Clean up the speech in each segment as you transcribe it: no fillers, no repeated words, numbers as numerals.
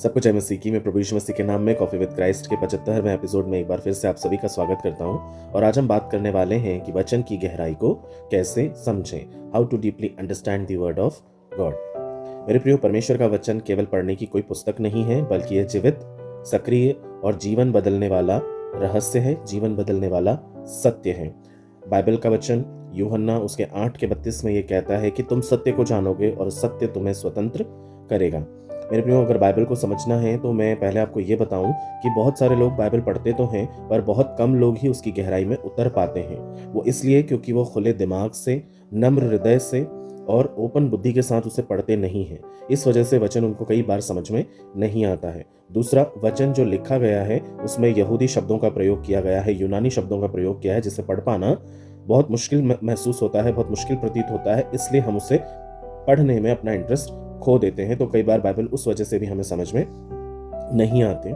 सबको जय मसीह की। मैं प्रभु यीशु मसीह के नाम में कॉफी विद क्राइस्ट के 75वें एपिसोड में एक बार फिर से आप सभी का स्वागत करता हूं। और आज हम बात करने वाले हैं कि वचन की गहराई को कैसे समझें, how to deeply understand the word of God. मेरे प्रियो, परमेश्वर का वचन केवल पढ़ने की कोई पुस्तक नहीं है, बल्कि यह जीवित, सक्रिय और जीवन बदलने वाला रहस्य है, जीवन बदलने वाला सत्य है। बाइबल का वचन यूहन्ना उसके 8:32 में ये कहता है कि तुम सत्य को जानोगे और सत्य तुम्हें स्वतंत्र करेगा। मेरे प्रियो, अगर बाइबल को समझना है तो मैं पहले आपको ये बताऊं कि बहुत सारे लोग बाइबल पढ़ते तो हैं, पर बहुत कम लोग ही उसकी गहराई में उतर पाते हैं। वो इसलिए क्योंकि वो खुले दिमाग से, नम्र हृदय से और ओपन बुद्धि के साथ उसे पढ़ते नहीं हैं। इस वजह से वचन उनको कई बार समझ में नहीं आता है। दूसरा, वचन जो लिखा गया है उसमें यहूदी शब्दों का प्रयोग किया गया है, यूनानी शब्दों का प्रयोग किया है, जिसे पढ़ पाना बहुत मुश्किल महसूस होता है, बहुत मुश्किल प्रतीत होता है। इसलिए हम उसे पढ़ने में अपना इंटरेस्ट खो देते हैं। तो कई बार बाइबल उस वजह से भी हमें समझ में नहीं आती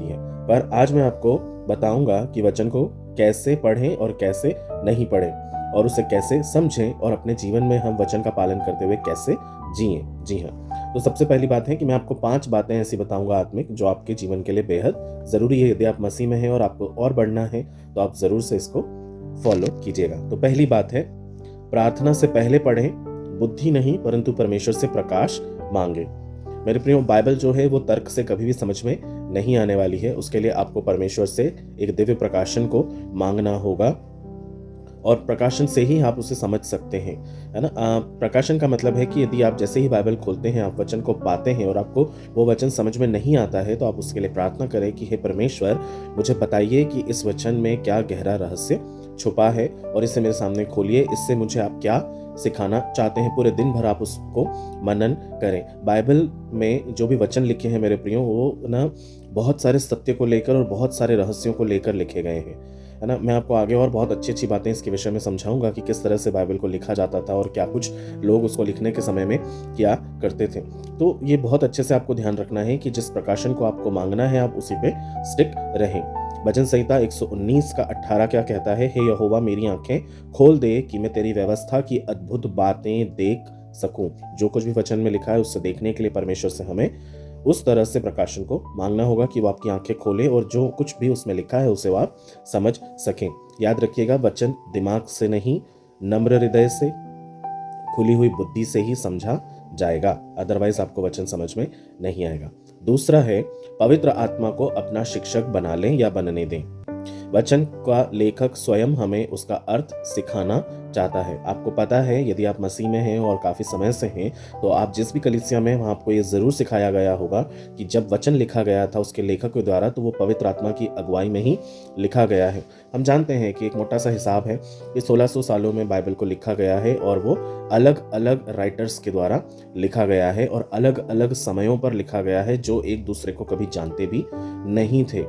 है। पर आज मैं आपको बताऊंगा कि वचन को कैसे पढ़ें और कैसे नहीं पढ़ें, और उसे कैसे समझें और अपने जीवन में हम वचन का पालन करते हुए कैसे जिएं। जी हाँ, तो सबसे पहली बात है कि मैं आपको 5 बातें ऐसी बताऊंगा आत्मिक, जो आपके जीवन के लिए बेहद जरूरी है। यदि आप मसीह में हैं और आपको और बढ़ना है तो आप जरूर से इसको फॉलो कीजिएगा। तो पहली बात है, प्रार्थना से पहले पढ़ें, बुद्धि नहीं परंतु परमेश्वर से प्रकाश मांगे। मेरे प्रियो, बाइबल जो है वो तर्क से कभी भी समझ में नहीं आने वाली है। उसके लिए आपको परमेश्वर से एक दिव्य प्रकाशन को मांगना होगा, और प्रकाशन से ही आप उसे समझ सकते हैं, है ना। प्रकाशन का मतलब है कि यदि आप जैसे ही बाइबल खोलते हैं, आप वचन को पाते हैं और आपको वो वचन समझ में नहीं आता है, तो आप उसके लिए प्रार्थना करें कि हे परमेश्वर, मुझे बताइए कि इस वचन में क्या गहरा रहस्य छुपा है और इसे मेरे सामने खोलिए। इससे मुझे आप क्या सिखाना चाहते हैं, पूरे दिन भर आप उसको मनन करें। बाइबल में जो भी वचन लिखे हैं मेरे प्रियो, वो ना बहुत सारे सत्य को लेकर और बहुत सारे रहस्यों को लेकर लिखे गए हैं, है ना। मैं आपको आगे और बहुत अच्छी बातें इसके विषय में समझाऊंगा कि किस तरह से बाइबल को लिखा जाता था और क्या कुछ लोग उसको लिखने के समय में किया करते थे। तो ये बहुत अच्छे से आपको ध्यान रखना है कि जिस प्रकाशन को आपको मांगना है, आप उसी पे स्टिक रहें। भजन संहिता 119:18 क्या कहता है? हे यहोवा, मेरी आंखें खोल दे कि मैं तेरी व्यवस्था की अद्भुत बातें देख सकूं। जो कुछ भी वचन में लिखा है उससे देखने के लिए परमेश्वर से हमें उस तरह से प्रकाशन को मांगना होगा कि वो आपकी आंखें खोले और जो कुछ भी उसमें लिखा है उसे वो आप समझ सकें। याद रखिएगा, वचन दिमाग से नहीं, नम्र हृदय से, खुली हुई बुद्धि से ही समझा जाएगा, अदरवाइज आपको वचन समझ में नहीं आएगा। दूसरा है, पवित्र आत्मा को अपना शिक्षक बना लें या बनने दें। वचन का लेखक स्वयं हमें उसका अर्थ सिखाना चाहता है। आपको पता है, यदि आप मसीह में हैं और काफ़ी समय से हैं, तो आप जिस भी कलीसिया में, वहाँ आपको ये ज़रूर सिखाया गया होगा कि जब वचन लिखा गया था उसके लेखक के द्वारा, तो वो पवित्र आत्मा की अगुवाई में ही लिखा गया है। हम जानते हैं कि एक मोटा सा हिसाब है कि 1600 सालों में बाइबल को लिखा गया है, और वो अलग अलग राइटर्स के द्वारा लिखा गया है और अलग अलग समयों पर लिखा गया है, जो एक दूसरे को कभी जानते भी नहीं थे।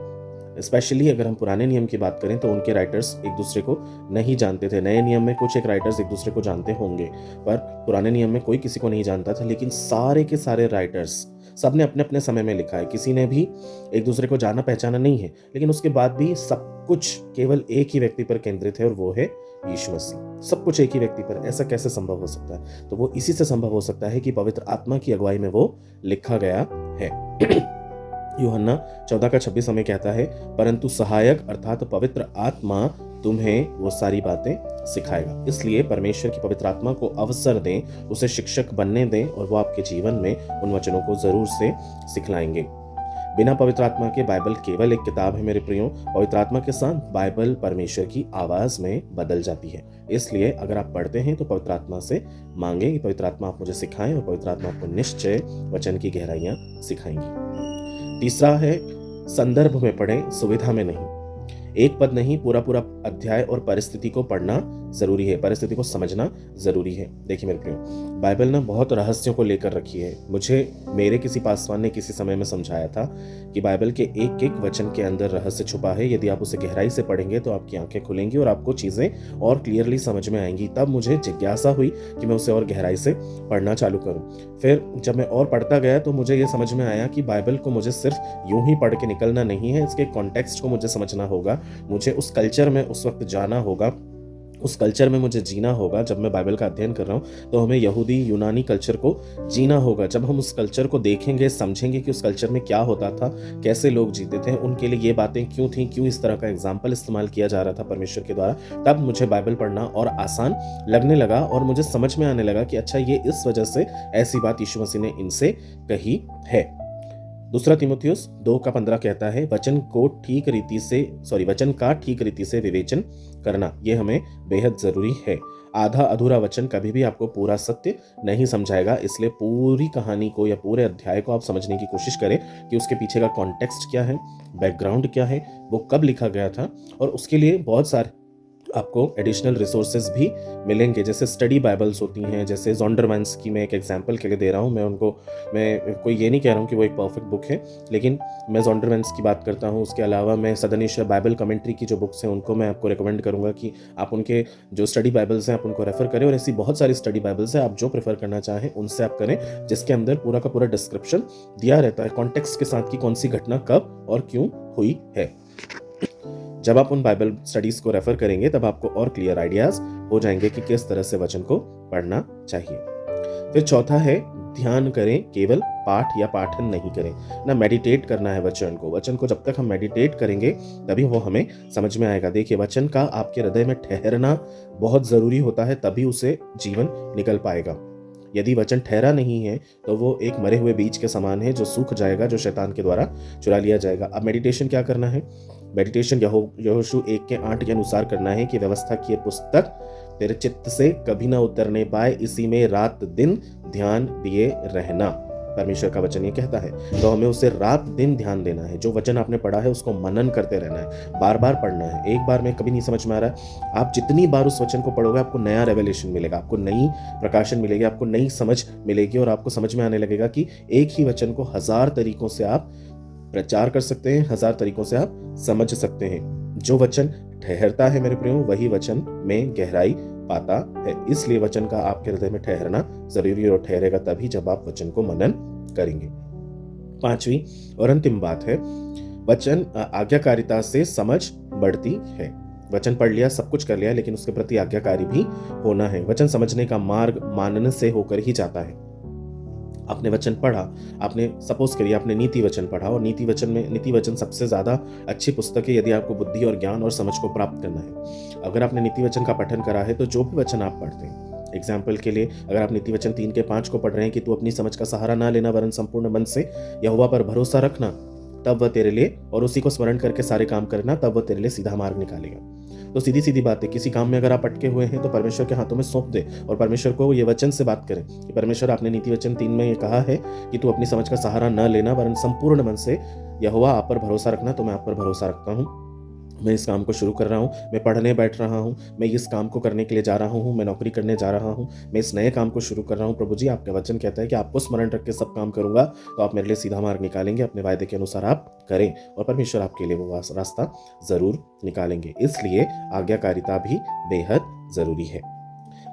स्पेशली अगर हम पुराने नियम की बात करें तो उनके राइटर्स एक दूसरे को नहीं जानते थे। नए नियम में कुछ एक राइटर्स एक दूसरे को जानते होंगे, पर पुराने नियम में कोई किसी को नहीं जानता था। लेकिन सारे के सारे राइटर्स, सब ने अपने अपने समय में लिखा है। किसी ने भी एक दूसरे को जाना पहचाना नहीं है, लेकिन उसके बाद भी सब कुछ केवल एक ही व्यक्ति पर केंद्रित है, और वो है यीशु मसीह। सब कुछ एक ही व्यक्ति पर। ऐसा कैसे संभव हो सकता है? तो वो इसी से संभव हो सकता है कि पवित्र आत्मा की अगुवाई में वो लिखा गया है। यूहन्ना 14:26 हमें कहता है, परंतु सहायक अर्थात पवित्र आत्मा तुम्हें वो सारी बातें सिखाएगा। इसलिए परमेश्वर की पवित्र आत्मा को अवसर दें, उसे शिक्षक बनने दें, और वो आपके जीवन में उन वचनों को जरूर से सिखलाएंगे। बिना पवित्र आत्मा के बाइबल केवल एक किताब है मेरे प्रियो। पवित्र आत्मा के साथ बाइबल परमेश्वर की आवाज में बदल जाती है। इसलिए अगर आप पढ़ते हैं तो पवित्र आत्मा से मांगे कि पवित्र आत्मा आप मुझे सिखाएं, और पवित्र आत्मा आपको निश्चय वचन की गहराइयां सिखाएंगी। तीसरा है, संदर्भ में पढ़ें, सुविधा में नहीं। एक पद नहीं, पूरा पूरा अध्याय और परिस्थिति को पढ़ना जरूरी है, परिस्थिति को समझना जरूरी है। देखिए मेरे प्रियो, बाइबल ना बहुत रहस्यों को लेकर रखी है। मुझे मेरे किसी पासवान ने किसी समय में समझाया था कि बाइबल के एक एक वचन के अंदर रहस्य छुपा है। यदि आप उसे गहराई से पढ़ेंगे तो आपकी आंखें खुलेंगी और आपको चीजें और क्लियरली समझ में आएंगी। तब मुझे जिज्ञासा हुई कि मैं उसे और गहराई से पढ़ना चालू करूं। फिर जब मैं और पढ़ता गया तो मुझे ये समझ में आया कि बाइबल को मुझे सिर्फ यूं ही पढ़ के निकलना नहीं है, इसके कॉन्टेक्स्ट को मुझे समझना होगा। मुझे उस कल्चर में उस वक्त जाना होगा उस कल्चर में मुझे जीना होगा। जब मैं बाइबल का अध्ययन कर रहा हूँ तो हमें यहूदी यूनानी कल्चर को जीना होगा। जब हम उस कल्चर को देखेंगे, समझेंगे कि उस कल्चर में क्या होता था, कैसे लोग जीते थे, उनके लिए ये बातें क्यों थी, क्यों इस तरह का एग्जाम्पल इस्तेमाल किया जा रहा था परमेश्वर के द्वारा, तब मुझे बाइबल पढ़ना और आसान लगने लगा और मुझे समझ में आने लगा कि अच्छा, ये इस वजह से ऐसी बात यीशु मसीह ने इनसे कही है। दूसरा तीमुथियुस 2:15 कहता है, वचन का ठीक रीति से विवेचन करना ये हमें बेहद जरूरी है। आधा अधूरा वचन कभी भी आपको पूरा सत्य नहीं समझाएगा, इसलिए पूरी कहानी को या पूरे अध्याय को आप समझने की कोशिश करें कि उसके पीछे का कॉन्टेक्स्ट क्या है, बैकग्राउंड क्या है, वो कब लिखा गया था। और उसके लिए बहुत सारे आपको एडिशनल रिसोर्सेज भी मिलेंगे, जैसे स्टडी बाइबल्स होती हैं, जैसे ज़ॉन्डरमैन्स की मैं एक एग्जांपल के लिए दे रहा हूँ। मैं कोई ये नहीं कह रहा हूँ कि वो एक परफेक्ट बुक है, लेकिन मैं ज़ॉन्डरमैन्स की बात करता हूँ। उसके अलावा मैं सदनीश्वर बाइबल कमेंट्री की जो बुक्स हैं उनको मैं आपको रिकमेंड करूँगा कि आप उनके जो स्टडी बाइबल्स हैं आप उनको रेफ़र करें। और ऐसी बहुत सारी स्टडी बाइबल्स हैं, आप जो प्रेफर करना चाहें उनसे आप करें, जिसके अंदर पूरा का पूरा डिस्क्रिप्शन दिया रहता है कॉन्टेक्स्ट के साथ कि कौन सी घटना कब और क्यों हुई है। जब आप उन बाइबल स्टडीज को रेफर करेंगे तब आपको और क्लियर आइडियाज हो जाएंगे कि किस तरह से वचन को पढ़ना चाहिए। फिर चौथा है, ध्यान करें, केवल पाठ या पाठन नहीं करें ना। मेडिटेट करना है वचन को जब तक हम मेडिटेट करेंगे तभी वो हमें समझ में आएगा। देखिए, वचन का आपके हृदय में ठहरना बहुत जरूरी होता है, तभी उसे जीवन निकल पाएगा। यदि वचन ठहरा नहीं है तो वो एक मरे हुए बीज के समान है जो सूख जाएगा, जो शैतान के द्वारा चुरा लिया जाएगा। अब मेडिटेशन क्या करना है? मेडिटेशन यहोशू 1:8 के अनुसार करना है कि व्यवस्था की पुस्तक तेरे चित्त से कभी ना उतरने पाए, इसी में रात दिन ध्यान दिए रहना। परमेश्वर का वचन ये कहता है, तो हमें उसे रात दिन ध्यान देना है। जो वचन आपने पढ़ा है उसको मनन करते रहना है, बार बार पढ़ना है। एक बार में कभी नहीं समझ में आ रहा है, आप जितनी बार उस वचन को पढ़ोगे आपको नया रेवलेशन मिलेगा, आपको नई प्रकाशन मिलेगी, आपको नई समझ मिलेगी और आपको समझ में आने लगेगा कि एक ही वचन को 1000 तरीकों से आप प्रचार कर सकते हैं, 1000 तरीकों से आप समझ सकते हैं। जो वचन ठहरता है मेरे प्रियो, वही वचन में गहराई पाता है। इसलिए वचन का आपके हृदय में ठहरना जरूरी और ठहरेगा तभी जब आप वचन को मनन करेंगे। पांचवी और अंतिम बात है, वचन आज्ञाकारिता से समझ बढ़ती है। वचन पढ़ लिया, सब कुछ कर लिया, लेकिन उसके प्रति आज्ञाकारी भी होना है। वचन समझने का मार्ग मानने से होकर ही जाता है। आपने वचन पढ़ा, आपने सपोज करिए आपने नीति वचन पढ़ा, और नीति वचन सबसे ज्यादा अच्छी पुस्तक है यदि आपको बुद्धि और ज्ञान और समझ को प्राप्त करना है। अगर आपने नीति वचन का पठन करा है तो जो भी वचन आप पढ़ते हैं, एग्जाम्पल के लिए अगर आप नीति वचन 3:5 को पढ़ रहे हैं कि तू अपनी समझ का सहारा ना लेना वरन संपूर्ण मन से यहोवा पर भरोसा रखना, तब वह तेरे लिए, और उसी को स्मरण करके सारे काम करना, तब वह तेरे लिए सीधा मार्ग निकालेगा। तो सीधी सीधी बात है, किसी काम में अगर आप अटके हुए हैं तो परमेश्वर के हाथों में सौंप दे और परमेश्वर को ये वचन से बात करें कि परमेश्वर, आपने नीति वचन 3 में ये कहा है कि तू अपनी समझ का सहारा न लेना वरन संपूर्ण मन से यहोवा आप पर भरोसा रखना। तो मैं आप पर भरोसा रखता हूँ, मैं इस काम को शुरू कर रहा हूँ, मैं पढ़ने बैठ रहा हूँ, मैं इस काम को करने के लिए जा रहा हूँ, मैं नौकरी करने जा रहा हूँ, मैं इस नए काम को शुरू कर रहा हूँ। प्रभु जी, आपका वचन कहता है कि आपको स्मरण रख के सब काम करूंगा, तो आप मेरे लिए सीधा मार्ग निकालेंगे। अपने वायदे के अनुसार आप करें और परमेश्वर आपके लिए वो रास्ता जरूर निकालेंगे। इसलिए आज्ञाकारिता भी बेहद जरूरी है।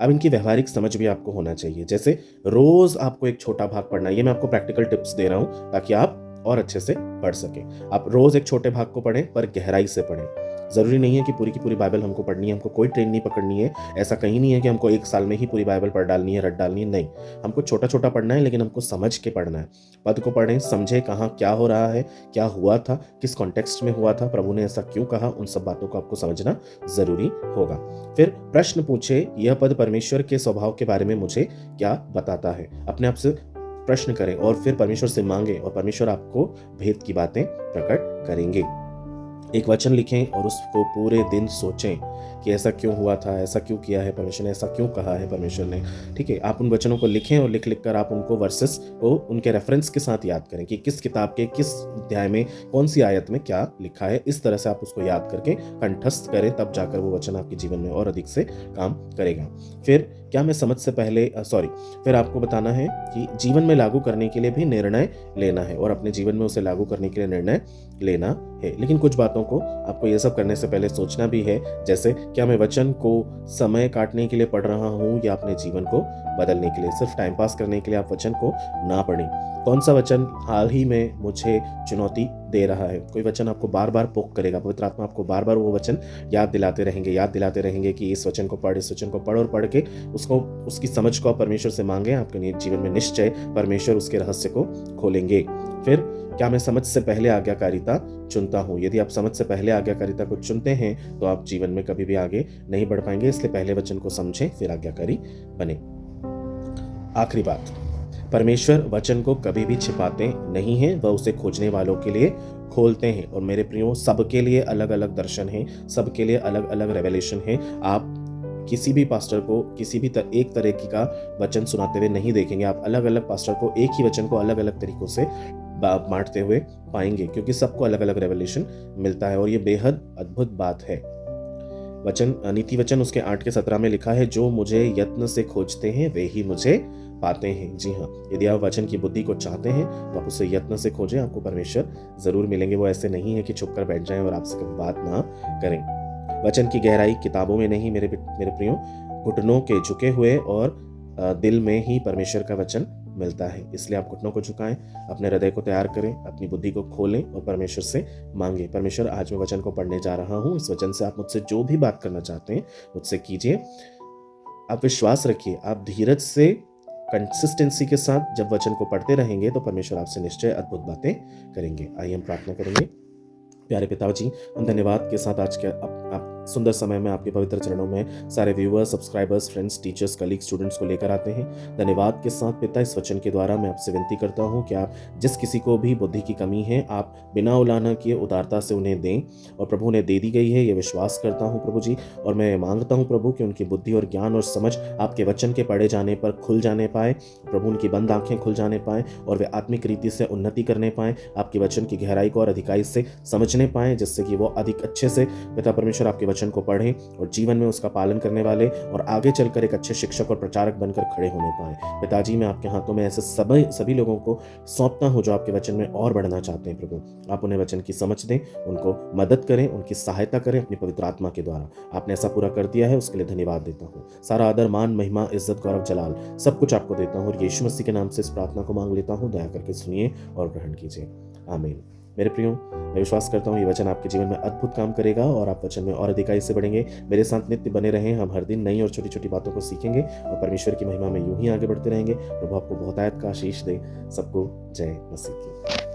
अब इनकी व्यवहारिक समझ भी आपको होना चाहिए। जैसे रोज आपको एक छोटा भाग पढ़ना है, ये मैं आपको प्रैक्टिकल टिप्स दे रहा हूँ ताकि आप और अच्छे से पढ़ सकें। आप रोज एक छोटे भाग को पढ़ें, पर गहराई से पढ़ें। जरूरी नहीं है कि पूरी की पूरी बाइबल हमको पढ़नी है, हमको कोई ट्रेन नहीं पकड़नी है। ऐसा कहीं नहीं है कि हमको 1 साल में ही पूरी बाइबल पढ़ डालनी है, रट डालनी है। नहीं, हमको छोटा छोटा पढ़ना है, लेकिन हमको समझ के पढ़ना है। पद को पढ़ें, समझे कहाँ क्या हो रहा है, क्या हुआ था, किस कॉन्टेक्स्ट में हुआ था, प्रभु ने ऐसा क्यों कहा, उन सब बातों को आपको समझना जरूरी होगा। फिर प्रश्न पूछे, यह पद परमेश्वर के स्वभाव के बारे में मुझे क्या बताता है। अपने आप से प्रश्न करें और फिर परमेश्वर से मांगे और परमेश्वर आपको भेद की बातें प्रकट करेंगे। एक वचन लिखें और उसको पूरे दिन सोचें कि ऐसा क्यों हुआ था, ऐसा क्यों किया है परमेश्वर ने, ऐसा क्यों कहा है परमेश्वर ने। ठीक है, आप उन वचनों को लिखें और लिख कर आप उनको वर्सेस को उनके रेफरेंस के साथ याद करें कि किस किताब के किस अध्याय में कौन सी आयत में क्या लिखा है। इस तरह से आप उसको याद करके कंठस्थ करें, तब जाकर वो वचन आपके जीवन में और अधिक से काम करेगा। फिर क्या मैं समझ से पहले फिर आपको बताना है कि जीवन में लागू करने के लिए भी निर्णय लेना है और अपने जीवन में उसे लागू करने के लिए निर्णय लेना है। लेकिन कुछ बातों को आपको ये सब करने से पहले सोचना भी है, जैसे क्या मैं वचन को समय काटने के लिए पढ़ रहा हूँ या अपने जीवन को बदलने के लिए। सिर्फ टाइम पास करने के लिए आप वचन को ना पढ़ें। कौन सा वचन हाल ही में मुझे चुनौती दे रहा है। कोई वचन आपको बार बार पोक करेगा, पवित्र आत्मा आपको बार बार वो वचन याद दिलाते रहेंगे कि इस वचन को पढ़ और पढ़ के उसकी समझ को आप परमेश्वर से मांगे। आपके जीवन में निश्चय परमेश्वर उसके रहस्य को खोलेंगे। फिर क्या मैं समझ से पहले आज्ञाकारिता चुनता हूँ? यदि आप समझ से पहले आज्ञाकारिता को चुनते हैं तो आप जीवन में कभी भी आगे नहीं बढ़ पाएंगे। इसलिए पहले वचन को समझें, फिर आज्ञाकारी बने। आखिरी बात, परमेश्वर वचन को कभी भी छिपाते नहीं हैं, वह उसे खोजने वालों के लिए खोलते हैं। और मेरे प्रियो, सबके लिए अलग अलग दर्शन हैं, सबके लिए अलग अलग रेवलेशन है। आप किसी भी पास्टर को किसी भी एक तरह का वचन सुनाते हुए नहीं देखेंगे। आप अलग अलग पास्टर को एक ही वचन को अलग अलग तरीकों से बांटते हुए पाएंगे, क्योंकि सबको अलग अलग रेवलेशन मिलता है और ये बेहद अद्भुत बात है। नीति वचन उसके 8:17 में लिखा है, जो मुझे यत्न से खोजते हैं वे ही मुझे पाते हैं। जी हाँ, यदि आप वचन की बुद्धि को चाहते हैं तो आप उसे यत्न से खोजें, आपको परमेश्वर जरूर मिलेंगे। वो ऐसे नहीं है कि छुप कर बैठ जाएं और आपसे कभी बात ना करें। वचन की गहराई किताबों में नहीं मेरे प्रियो, घुटनों के झुके हुए और दिल में ही परमेश्वर का वचन मिलता है। इसलिए आप घुटनों को झुकाएं, अपने हृदय को तैयार करें, अपनी बुद्धि को खोलें और परमेश्वर से मांगे, परमेश्वर आज मैं वचन को पढ़ने जा रहा हूँ, इस वचन से आप मुझसे जो भी बात करना चाहते हैं मुझसे कीजिए। आप विश्वास रखिए, आप धीरज से कंसिस्टेंसी के साथ जब वचन को पढ़ते रहेंगे तो परमेश्वर आपसे निश्चय अद्भुत बातें करेंगे। आइए हम प्रार्थना करेंगे। प्यारे पिताजी, हम धन्यवाद के साथ आज के आप सुंदर समय में आपके पवित्र चरणों में सारे viewers, subscribers, friends, teachers, colleague, students को लेकर आते हैं। धन्यवाद के साथ पिता, इस वचन के द्वारा मैं आपसे विनती करता हूं कि आप जिस किसी को भी बुद्धि की कमी है आप बिना उलाहना किए उदारता से उन्हें दें, और प्रभु ने दे दी गई है ये विश्वास करता हूँ प्रभु जी। और मैं मांगता हूँ प्रभु कि उनकी बुद्धि और ज्ञान और समझ आपके वचन के पढ़े जाने पर खुल जाने पाए, प्रभु उनकी बंद आंखें खुल जाने पाए और वे आत्मिक रीति से उन्नति करने पाए, आपके वचन की गहराई को और अधिकाई से समझने पाए, जिससे कि वो अधिक अच्छे से पिता परमेश्वर आपके वचन को पढ़ें और जीवन में उसका पालन करने वाले और आगे चलकर एक अच्छे शिक्षक और प्रचारक बनकर खड़े होने पाए। पिताजी, मैं आपके हाथों में ऐसे सभी लोगों को सौंपता हूं जो आपके वचन में और बढ़ना चाहते हैं। प्रभु आप उन्हें वचन की समझ दें, उनको मदद करें, उनकी सहायता करें अपनी पवित्र आत्मा के द्वारा। आपने ऐसा पूरा कर दिया है, उसके लिए धन्यवाद देता हूँ। सारा आदर, मान, महिमा, इज्जत, गौरव, जलाल सब कुछ आपको देता हूँ और यीशु मसीह के नाम से इस प्रार्थना को मांग लेता हूँ। दया करके सुनिए और ग्रहण कीजिए। आमीन। मेरे प्रियो, मैं विश्वास करता हूँ ये वचन आपके जीवन में अद्भुत काम करेगा और आप वचन में और अधिकाई से बढ़ेंगे। मेरे साथ नित्य बने रहें, हम हर दिन नई और छोटी छोटी बातों को सीखेंगे और परमेश्वर की महिमा में यूं ही आगे बढ़ते रहेंगे। प्रभु आपको बहुतायत का आशीष दे। सबको जय मसीह की।